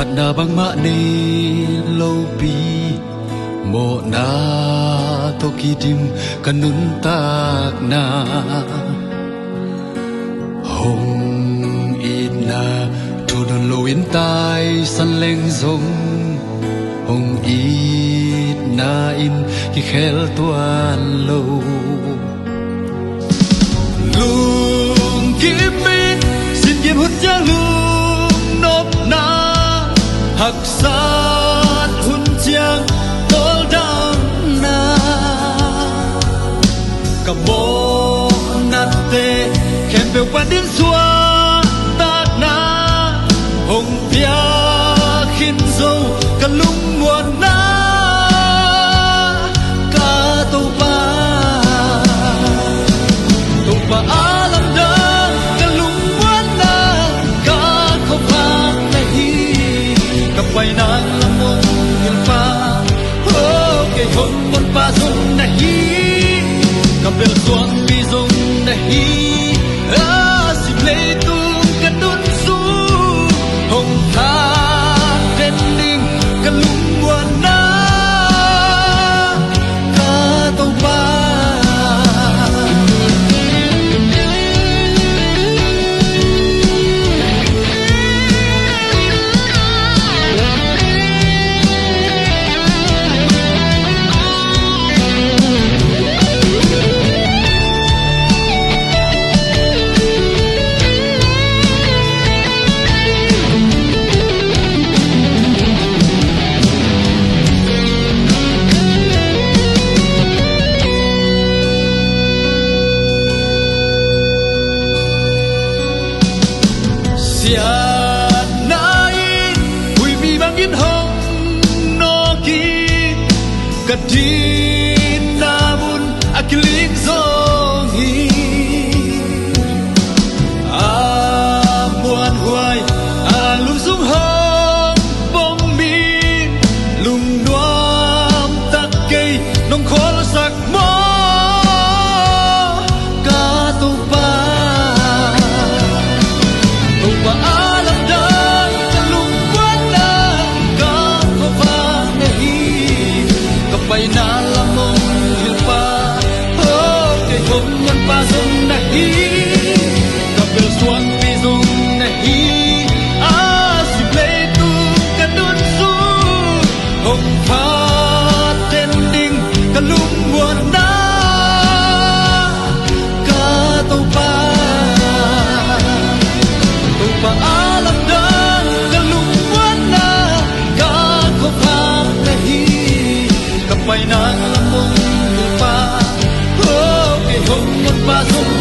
na bang ma ni lo pi mo na to ki dim kanun tak na hong in na thu don lo in tai san leng zong hong in na in ki khel tuan lo lung kim mi xin kim hút cha lung nop na hak sát hun chiang tol dang na ka mo na te khem pe pa din xua ta na hong pia khin zo ka lung muan na ka to pa alam da ka lung muan na ka ko pa na hi ka pai na lamong il pa ho ke hon mon pa zong na hi ka bel suang pi zong na hi si play tu ka dun su hong tha ten ding ka lung muan na ka to pa siat nain hui mi bangin hong no ki kadin namun akilik zongi amuan huai alum sung hong bong mi lung nuam tak cây nong khol sak mo ka tu pa alam dan kalung buat na ka ko pa nahi kapay na lamong hilpa oh kay hom man pa song nahi kapel suang pi song nahi si play tu kadun su hong pa tending kalung buat na ka to pa alam dan kalung buat na ka ko pa nahi kapay na lamong hilpa oh kay hong man pa song